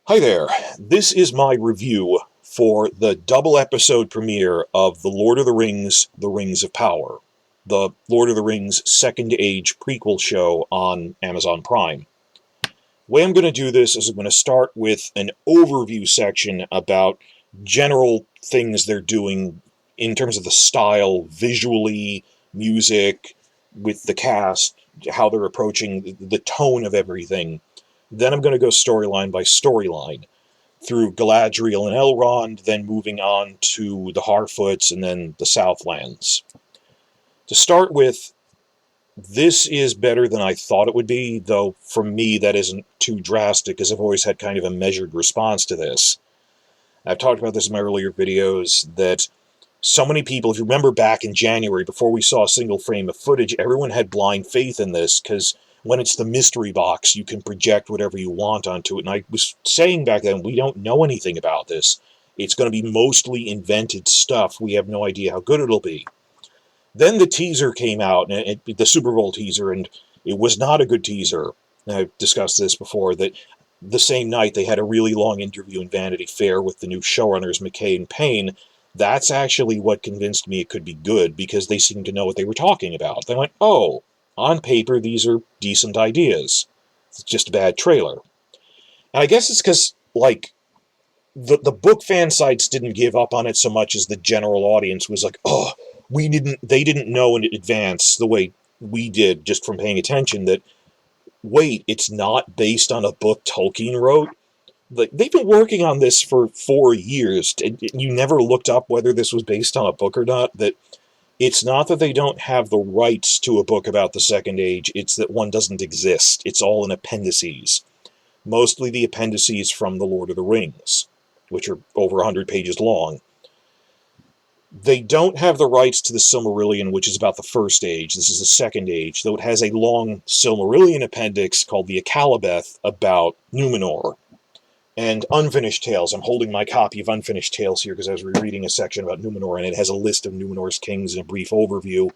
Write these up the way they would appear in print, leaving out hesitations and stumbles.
Hi there, this is my review for the double episode premiere of The Lord of the Rings, The Rings of Power, the Lord of the Rings Second Age prequel show on Amazon Prime. The way I'm going to do this is I'm going to start with an overview section about general things they're doing in terms of the style, visually, music, with the cast, how they're approaching the tone of everything. Then I'm going to go storyline by storyline through Galadriel and Elrond, then moving on to the Harfoots and then the Southlands. To start with, this is better than I thought it would be, though for me that isn't too drastic, because I've always had kind of a measured response to this. I've talked about this in my earlier videos, that so many people, if you remember back in January, before we saw a single frame of footage, everyone had blind faith in this, because when it's the mystery box, you can project whatever you want onto it. And I was saying back then, we don't know anything about this. It's going to be mostly invented stuff. We have no idea how good it'll be. Then the teaser came out, and the Super Bowl teaser, and it was not a good teaser. And I've discussed this before, that the same night they had a really long interview in Vanity Fair with the new showrunners, McKay and Payne. That's actually what convinced me it could be good, because they seemed to know what they were talking about. They went, oh, on paper, these are decent ideas. It's just a bad trailer. And I guess it's because, like, the book fan sites didn't give up on it so much as the general audience was like, oh, they didn't know in advance the way we did just from paying attention that, wait, it's not based on a book Tolkien wrote? Like, they've been working on this for 4 years, and you never looked up whether this was based on a book or not. That it's not that they don't have the rights to a book about the Second Age, it's that one doesn't exist. It's all in appendices. Mostly the appendices from The Lord of the Rings, which are over 100 pages long. They don't have the rights to the Silmarillion, which is about the First Age. This is the Second Age, though it has a long Silmarillion appendix called the Akalabeth about Numenor. And Unfinished Tales. I'm holding my copy of Unfinished Tales here because I was rereading a section about Numenor, and it has a list of Numenor's kings and a brief overview.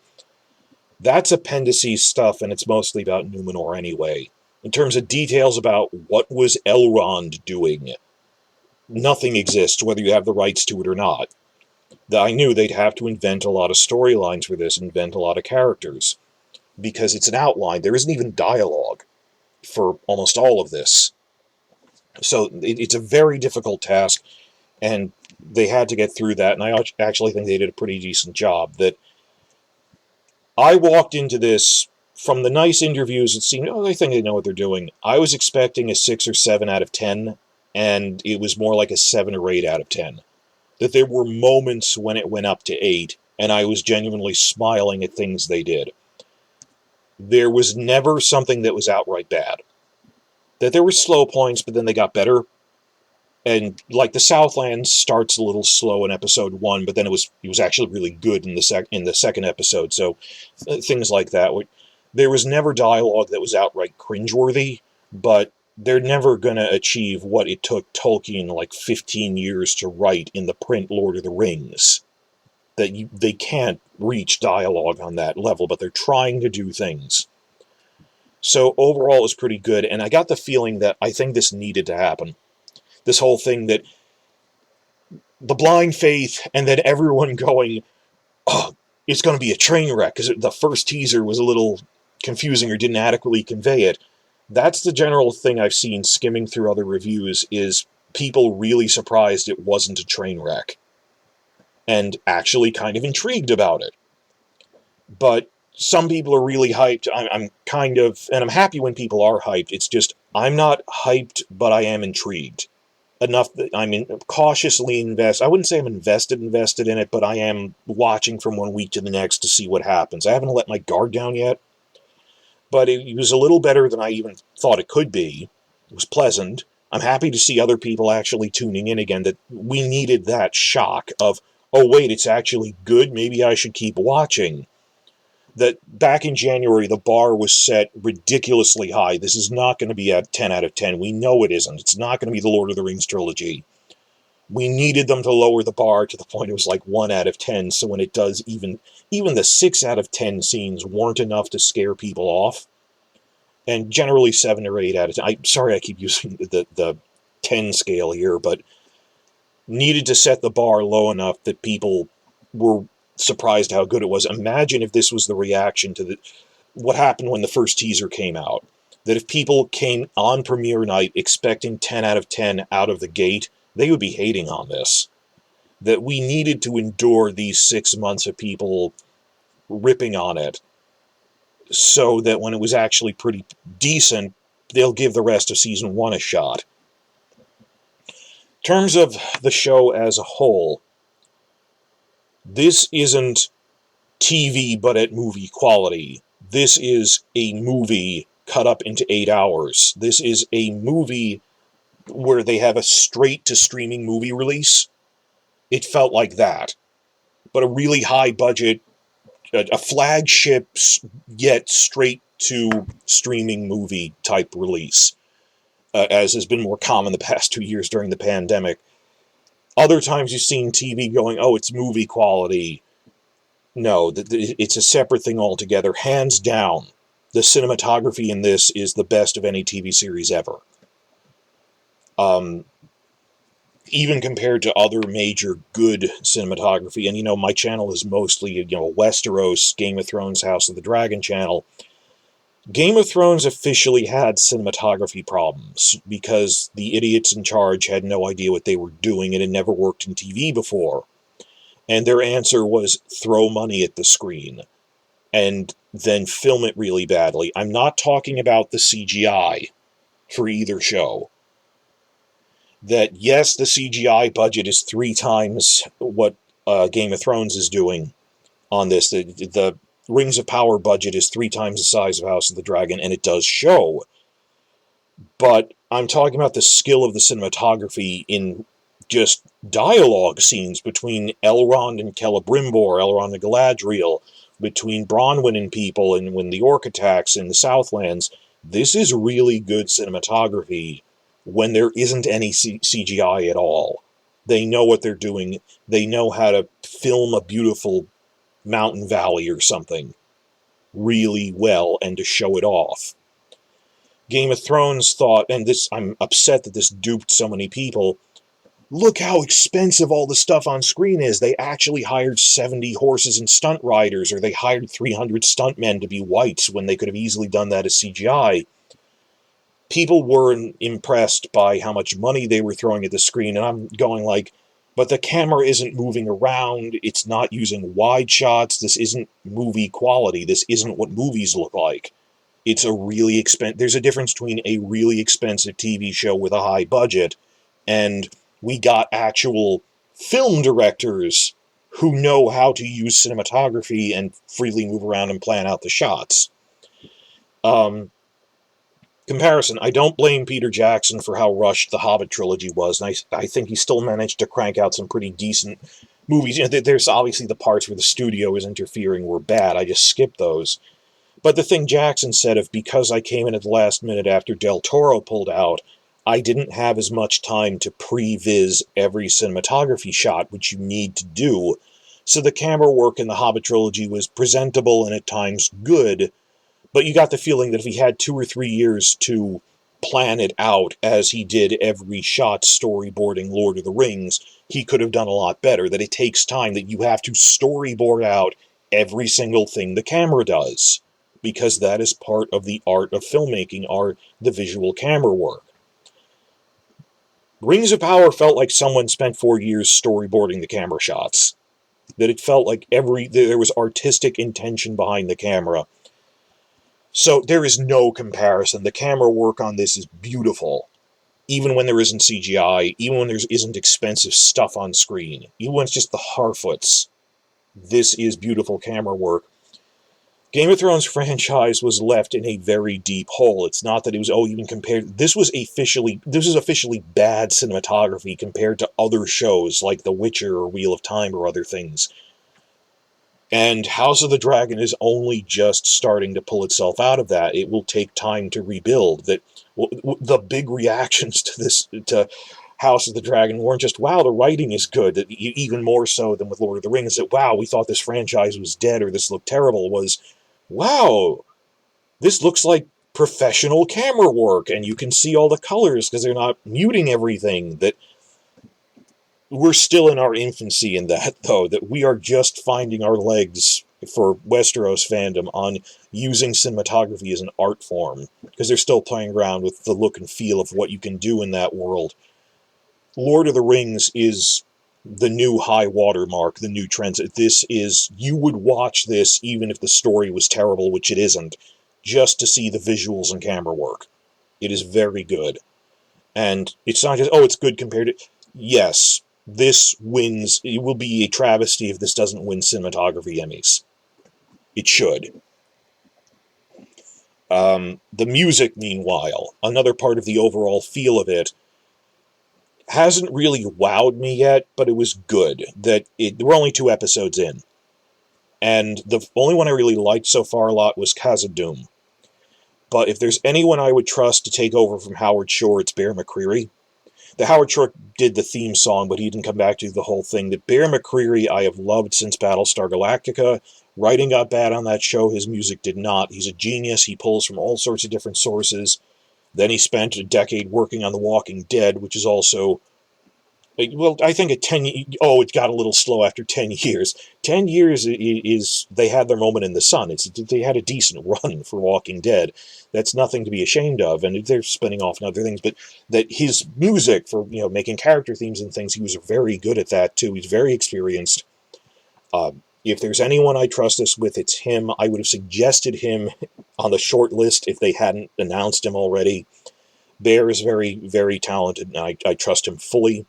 That's appendices stuff, and it's mostly about Numenor anyway. In terms of details about what was Elrond doing, nothing exists, whether you have the rights to it or not. I knew they'd have to invent a lot of storylines for this, invent a lot of characters, because it's an outline. There isn't even dialogue for almost all of this. So it's a very difficult task, and they had to get through that, and I actually think they did a pretty decent job. That I walked into this, from the nice interviews, it seemed, oh, they think they know what they're doing. I was expecting a 6 or 7 out of 10, and it was more like a 7 or 8 out of 10. That there were moments when it went up to 8, and I was genuinely smiling at things they did. There was never something that was outright bad. That there were slow points, but then they got better. And like the Southlands starts a little slow in episode 1, but then it was actually really good in the second episode. So things like that. There was never dialogue that was outright cringeworthy, but they're never going to achieve what it took Tolkien like 15 years to write in the print Lord of the Rings. They can't reach dialogue on that level, but they're trying to do things. So overall, it was pretty good, and I got the feeling that I think this needed to happen. This whole thing that the blind faith, and then everyone going, oh, it's going to be a train wreck, because the first teaser was a little confusing or didn't adequately convey it. That's the general thing I've seen skimming through other reviews, is people really surprised it wasn't a train wreck, and actually kind of intrigued about it. But some people are really hyped. I'm kind of, and I'm happy when people are hyped. It's just, I'm not hyped, but I am intrigued. Enough that I'm cautiously invested. I wouldn't say I'm invested in it, but I am watching from 1 week to the next to see what happens. I haven't let my guard down yet, but it was a little better than I even thought it could be. It was pleasant. I'm happy to see other people actually tuning in again, that we needed that shock of, oh wait, it's actually good, maybe I should keep watching. That back in January, the bar was set ridiculously high. This is not going to be a 10 out of 10. We know it isn't. It's not going to be the Lord of the Rings trilogy. We needed them to lower the bar to the point it was like 1 out of 10, so when it does, even the 6 out of 10 scenes weren't enough to scare people off. And generally 7 or 8 out of 10. I'm sorry I keep using the 10 scale here, but needed to set the bar low enough that people were surprised how good it was. Imagine if this was the reaction to what happened when the first teaser came out. That if people came on premiere night expecting 10 out of 10 out of the gate, they would be hating on this. That we needed to endure these 6 months of people ripping on it, so that when it was actually pretty decent, they'll give the rest of season 1 a shot. In terms of the show as a whole, this isn't TV but at movie quality. This is a movie cut up into 8 hours. This is a movie where they have a straight-to-streaming movie release. It felt like that. But a really high-budget, a flagship, yet straight-to-streaming movie type release, as has been more common the past 2 years during the pandemic. Other times you've seen TV going, oh, it's movie quality. No, it's a separate thing altogether. Hands down, the cinematography in this is the best of any TV series ever. Even compared to other major good cinematography, and my channel is mostly, Westeros, Game of Thrones, House of the Dragon channel. Game of Thrones officially had cinematography problems because the idiots in charge had no idea what they were doing and had never worked in TV before. And their answer was throw money at the screen and then film it really badly. I'm not talking about the CGI for either show. That, yes, the CGI budget is 3 times what Game of Thrones is doing on this. The Rings of Power budget is 3 times the size of House of the Dragon, and it does show. But I'm talking about the skill of the cinematography in just dialogue scenes between Elrond and Celebrimbor, Elrond and Galadriel, between Bronwyn and people, and when the orc attacks in the Southlands. This is really good cinematography when there isn't any CGI at all. They know what they're doing. They know how to film a beautiful mountain valley or something really well and to show it off. Game of Thrones thought, and this, I'm upset that this duped so many people, look how expensive all the stuff on screen is. They actually hired 70 horses and stunt riders, or they hired 300 stuntmen to be whites when they could have easily done that as CGI. People weren't impressed by how much money they were throwing at the screen, and I'm going like, but the camera isn't moving around, it's not using wide shots, this isn't movie quality, this isn't what movies look like. It's a really expensive, there's a difference between a really expensive TV show with a high budget, and we got actual film directors who know how to use cinematography and freely move around and plan out the shots. Comparison, I don't blame Peter Jackson for how rushed the Hobbit trilogy was, and I think he still managed to crank out some pretty decent movies. There's obviously the parts where the studio is interfering were bad, I just skipped those. But the thing Jackson said of, because I came in at the last minute after Del Toro pulled out, I didn't have as much time to pre-viz every cinematography shot, which you need to do. So the camera work in the Hobbit trilogy was presentable and at times good, but you got the feeling that if he had 2 or 3 years to plan it out as he did every shot storyboarding Lord of the Rings, he could have done a lot better. That it takes time, that you have to storyboard out every single thing the camera does, because that is part of the art of filmmaking, the visual camera work. Rings of Power felt like someone spent 4 years storyboarding the camera shots. That it felt like there was artistic intention behind the camera. So there is no comparison. The camera work on this is beautiful. Even when there isn't CGI, even when there isn't expensive stuff on screen, even when it's just the Harfoots, this is beautiful camera work. Game of Thrones franchise was left in a very deep hole. It's not that it was, even compared, this was officially bad cinematography compared to other shows like The Witcher or Wheel of Time or other things. And House of the Dragon is only just starting to pull itself out of that. It will take time to rebuild. That the big reactions to House of the Dragon weren't just, wow, the writing is good, that even more so than with Lord of the Rings, that, wow, we thought this franchise was dead or this looked terrible, was, wow, this looks like professional camera work, and you can see all the colors because they're not muting everything. That we're still in our infancy in that, though, that we are just finding our legs for Westeros fandom on using cinematography as an art form, because they're still playing around with the look and feel of what you can do in that world. Lord of the Rings is the new high watermark, the new trend. This is, you would watch this even if the story was terrible, which it isn't, just to see the visuals and camera work. It is very good. And it's not just, oh, it's good compared to... Yes, this wins. It will be a travesty if this doesn't win cinematography Emmys. It should. The music, meanwhile, another part of the overall feel of it, hasn't really wowed me yet, but it was good. We're only 2 episodes in. And the only one I really liked so far a lot was Khazad-dûm. But if there's anyone I would trust to take over from Howard Shore, it's Bear McCreary. The Howard Shore did the theme song, but he didn't come back to the whole thing. That Bear McCreary I have loved since Battlestar Galactica. Writing got bad on that show, his music did not. He's a genius, he pulls from all sorts of different sources. Then he spent a decade working on The Walking Dead, which is also... Well, I think it got a little slow after 10 years. 10 years is they had their moment in the sun. They had a decent run for Walking Dead. That's nothing to be ashamed of, and they're spinning off and other things. But that his music for making character themes and things, he was very good at that too. He's very experienced. If there's anyone I trust this with, it's him. I would have suggested him on the short list if they hadn't announced him already. Bear is very, very talented, and I trust him fully.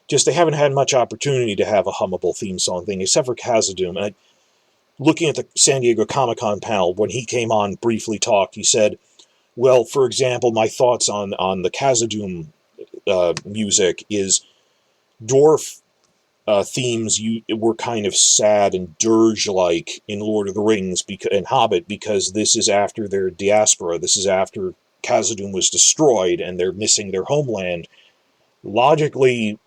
Just they haven't had much opportunity to have a hummable theme song thing, except for Khazad-dûm. And looking at the San Diego Comic-Con panel, when he came on, briefly talked, he said, well, for example, my thoughts on the Khazad-dûm music is dwarf themes were kind of sad and dirge-like in Lord of the Rings and Hobbit, because this is after their diaspora. This is after Khazad-dûm was destroyed and they're missing their homeland. Logically,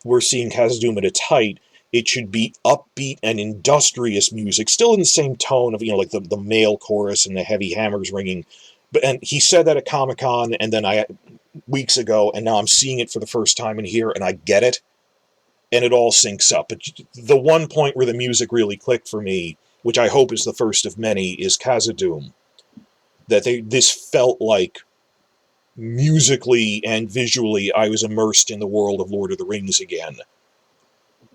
we're seeing Khazad-dûm at its height. It should be upbeat and industrious music, still in the same tone of, like the male chorus and the heavy hammers ringing. And he said that at Comic-Con, and then weeks ago, and now I'm seeing it for the first time in here, and I get it, and it all syncs up. But the one point where the music really clicked for me, which I hope is the first of many, is Khazad-dûm. That this felt like, musically and visually, I was immersed in the world of Lord of the Rings again.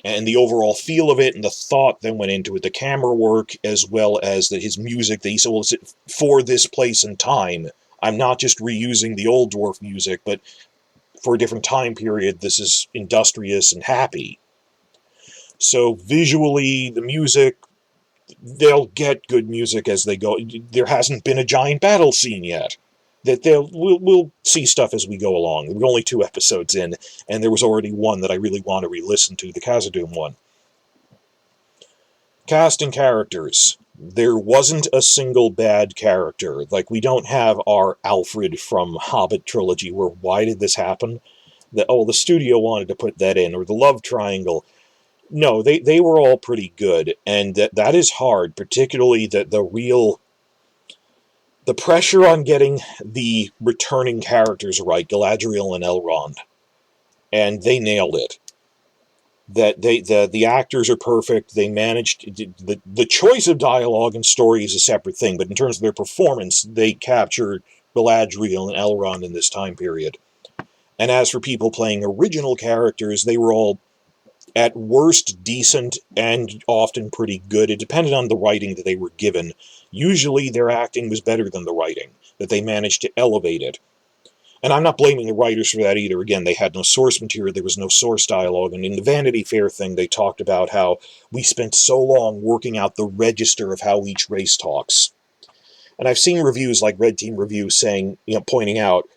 And the overall feel of it and the thought that went into it, the camera work, as well as his music, that he said, well, it's for this place and time. I'm not just reusing the old dwarf music, but for a different time period, this is industrious and happy. So visually, the music, they'll get good music as they go. There hasn't been a giant battle scene yet. That we'll see stuff as we go along. We're only 2 episodes in, and there was already one that I really want to re-listen to, the Khazad-dûm one. Cast and characters. There wasn't a single bad character. Like, we don't have our Alfred from Hobbit trilogy, where why did this happen? The studio wanted to put that in, or the love triangle. No, they were all pretty good, and that is hard, particularly the pressure on getting the returning characters right, Galadriel and Elrond, and they nailed it. That the actors are perfect. They managed the choice of dialogue and story is a separate thing, but in terms of their performance, they captured Galadriel and Elrond in this time period. And as for people playing original characters, they were all at worst decent and often pretty good. It depended on the writing that they were given. Usually their acting was better than the writing, that they managed to elevate it. And I'm not blaming the writers for that either. Again, they had no source material, there was no source dialogue, and in the Vanity Fair thing, they talked about how we spent so long working out the register of how each race talks. And I've seen reviews like Red Team Review saying, pointing out,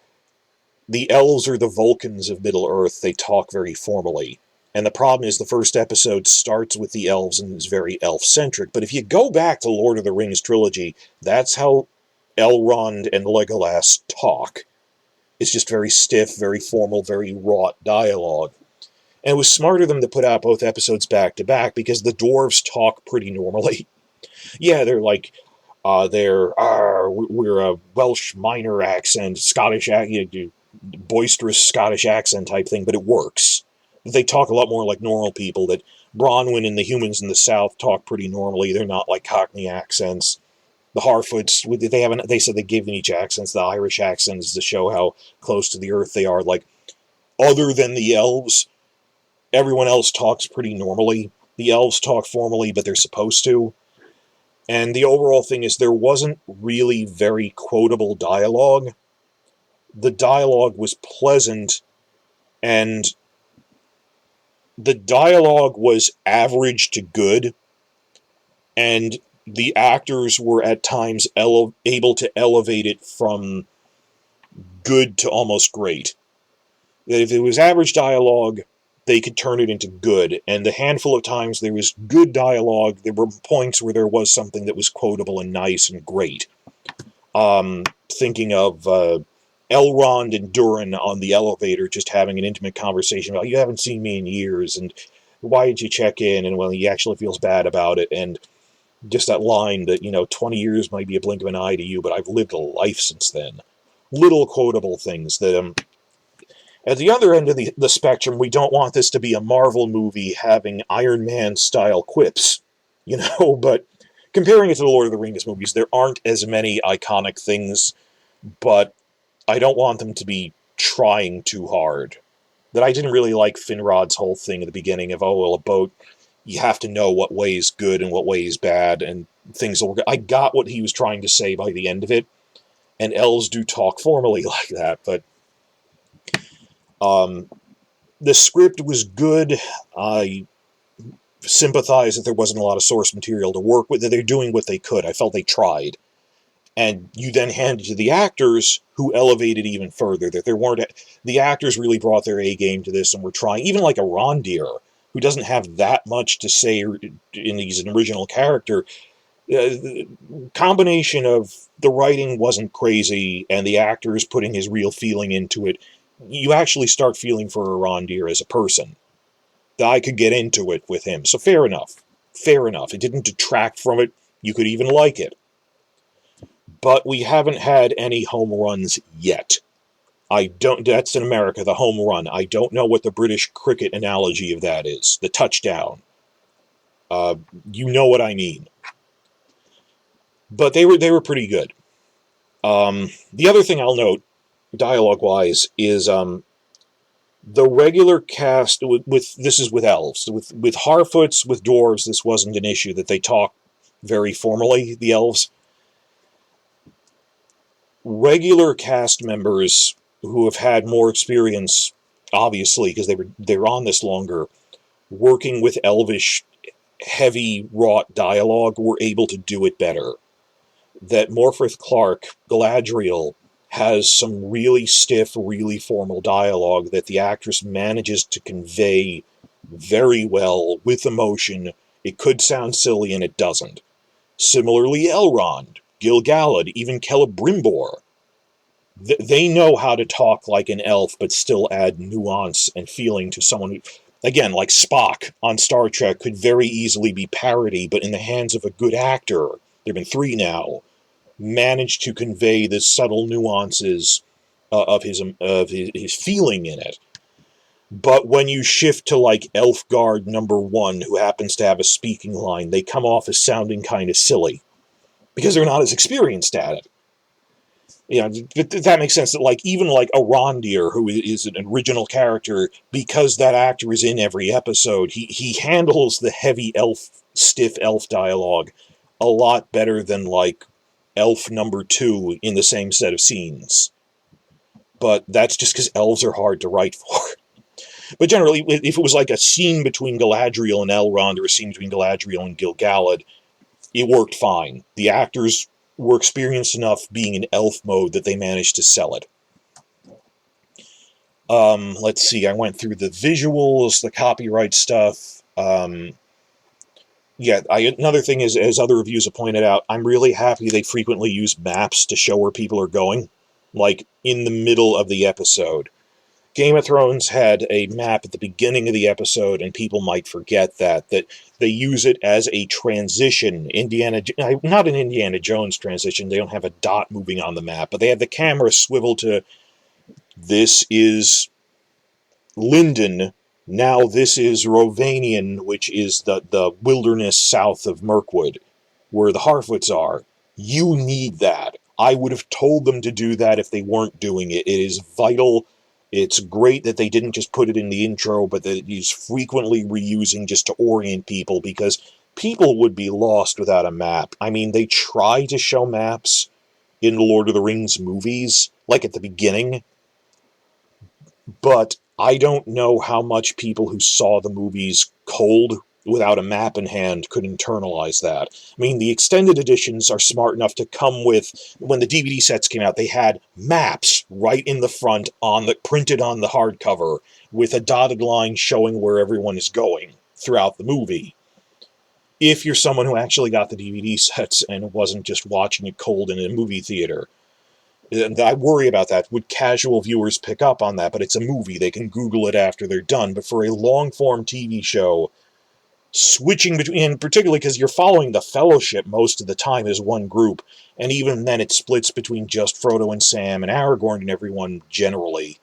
the elves are the Vulcans of Middle-earth, they talk very formally. And the problem is the first episode starts with the elves and is very elf-centric. But if you go back to Lord of the Rings trilogy, that's how Elrond and Legolas talk. It's just very stiff, very formal, very wrought dialogue. And it was smart of them to put out both episodes back-to-back, because the dwarves talk pretty normally. Yeah, they're like, we're a Welsh minor accent, Scottish, boisterous Scottish accent type thing, but it works. They talk a lot more like normal people. That Bronwyn and the humans in the South talk pretty normally. They're not like Cockney accents. The Harfoots, they said they've given each accents the Irish accents to show how close to the earth they are. Like, other than the elves, everyone else talks pretty normally. The elves talk formally, but they're supposed to. And the overall thing is there wasn't really very quotable dialogue. The dialogue was pleasant, and the dialogue was average to good, and the actors were at times able to elevate it from good to almost great. That if it was average dialogue, they could turn it into good, and the handful of times there was good dialogue, there were points where there was something that was quotable and nice and great. Thinking of Elrond and Durin on the elevator just having an intimate conversation about, you haven't seen me in years, and why did you check in, and well, he actually feels bad about it, and just that line that, 20 years might be a blink of an eye to you, but I've lived a life since then. Little quotable things that, at the other end of the spectrum, we don't want this to be a Marvel movie having Iron Man-style quips, but comparing it to the Lord of the Rings movies, there aren't as many iconic things, but I don't want them to be trying too hard. That I didn't really like Finrod's whole thing at the beginning of, a boat, you have to know what way is good and what way is bad, and things will work. I got what he was trying to say by the end of it, and elves do talk formally like that, but the script was good. I sympathize that there wasn't a lot of source material to work with, that they're doing what they could. I felt they tried. And you then hand it to the actors, who elevated even further. That the actors really brought their A game to this and were trying. Even like a Rondir, who doesn't have that much to say he's an original character. The combination of the writing wasn't crazy and the actors putting his real feeling into it, you actually start feeling for Rondir as a person. I could get into it with him. So fair enough. Fair enough. It didn't detract from it. You could even like it. But we haven't had any home runs yet. That's in America, the home run. I don't know what the British cricket analogy of that is. The touchdown. You know what I mean. But they were pretty good. The other thing I'll note, dialogue-wise, is the regular cast, this is with elves. With Harfoots, with dwarves, this wasn't an issue, that they talk very formally, the elves. Regular cast members who have had more experience, obviously, because they were on this longer, working with elvish, heavy, wrought dialogue, were able to do it better. That Morfydd Clark, Galadriel, has some really stiff, really formal dialogue that the actress manages to convey very well with emotion. It could sound silly, and it doesn't. Similarly, Elrond, Gil-galad, even Celebrimbor. They know how to talk like an elf, but still add nuance and feeling to someone who, again, like Spock on Star Trek, could very easily be parody, but in the hands of a good actor, there have been 3 now, managed to convey the subtle nuances of his feeling in it. But when you shift to like Elfguard number 1, who happens to have a speaking line, they come off as sounding kind of silly because they're not as experienced at it. That makes sense. That even a Rondir, who is an original character, because that actor is in every episode, he handles the heavy stiff elf dialogue a lot better than Elf number 2 in the same set of scenes. But that's just because elves are hard to write for. But generally, if it was like a scene between Galadriel and Elrond, or a scene between Galadriel and Gil-galad, it worked fine. The actors were experienced enough being in elf mode that they managed to sell it. Let's see, I went through the visuals, the copyright stuff. Another thing is, as other reviews have pointed out, I'm really happy they frequently use maps to show where people are going, like in the middle of the episode. Game of Thrones had a map at the beginning of the episode, and people might forget that they use it as a transition. Not an Indiana Jones transition. They don't have a dot moving on the map, but they have the camera swivel to, this is Linden. Now this is Rovanian, which is the wilderness south of Mirkwood, where the Harfoots are. You need that. I would have told them to do that if they weren't doing it. It is vital. It's great that they didn't just put it in the intro, but that it is frequently reusing just to orient people, because people would be lost without a map. I mean, they try to show maps in the Lord of the Rings movies, like at the beginning, but I don't know how much people who saw the movies cold without a map in hand could internalize that. I mean, the extended editions are smart enough to come with, when the DVD sets came out, they had maps right in the front, printed on the hardcover, with a dotted line showing where everyone is going throughout the movie. If you're someone who actually got the DVD sets and wasn't just watching it cold in a movie theater. And I worry about that. Would casual viewers pick up on that? But it's a movie. They can Google it after they're done. But for a long-form TV show, switching between, particularly because you're following the Fellowship most of the time as one group, and even then it splits between just Frodo and Sam and Aragorn and everyone generally.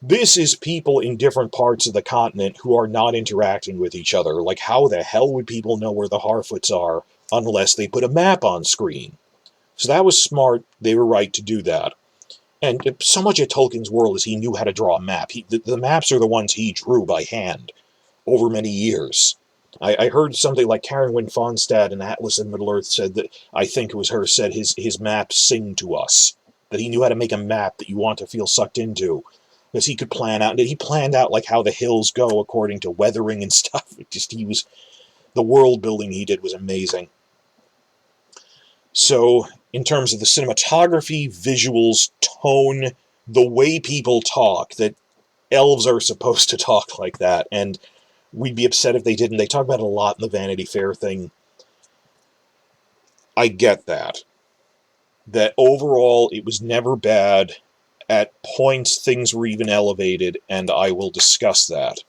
This is people in different parts of the continent who are not interacting with each other. Like, how the hell would people know where the Harfoots are unless they put a map on screen? So that was smart. They were right to do that. And so much of Tolkien's world is he knew how to draw a map. The maps are the ones he drew by hand over many years. I heard something like Karen Wynne Fonstad in Atlas of Middle-earth said that, I think it was her, said his maps sing to us. That he knew how to make a map that you want to feel sucked into. Because he could plan out, and he planned out like how the hills go according to weathering and stuff. The world building he did was amazing. So, in terms of the cinematography, visuals, tone, the way people talk, that elves are supposed to talk like that, and we'd be upset if they didn't. They talk about it a lot in the Vanity Fair thing. I get that. That overall, it was never bad. At points, things were even elevated, and I will discuss that.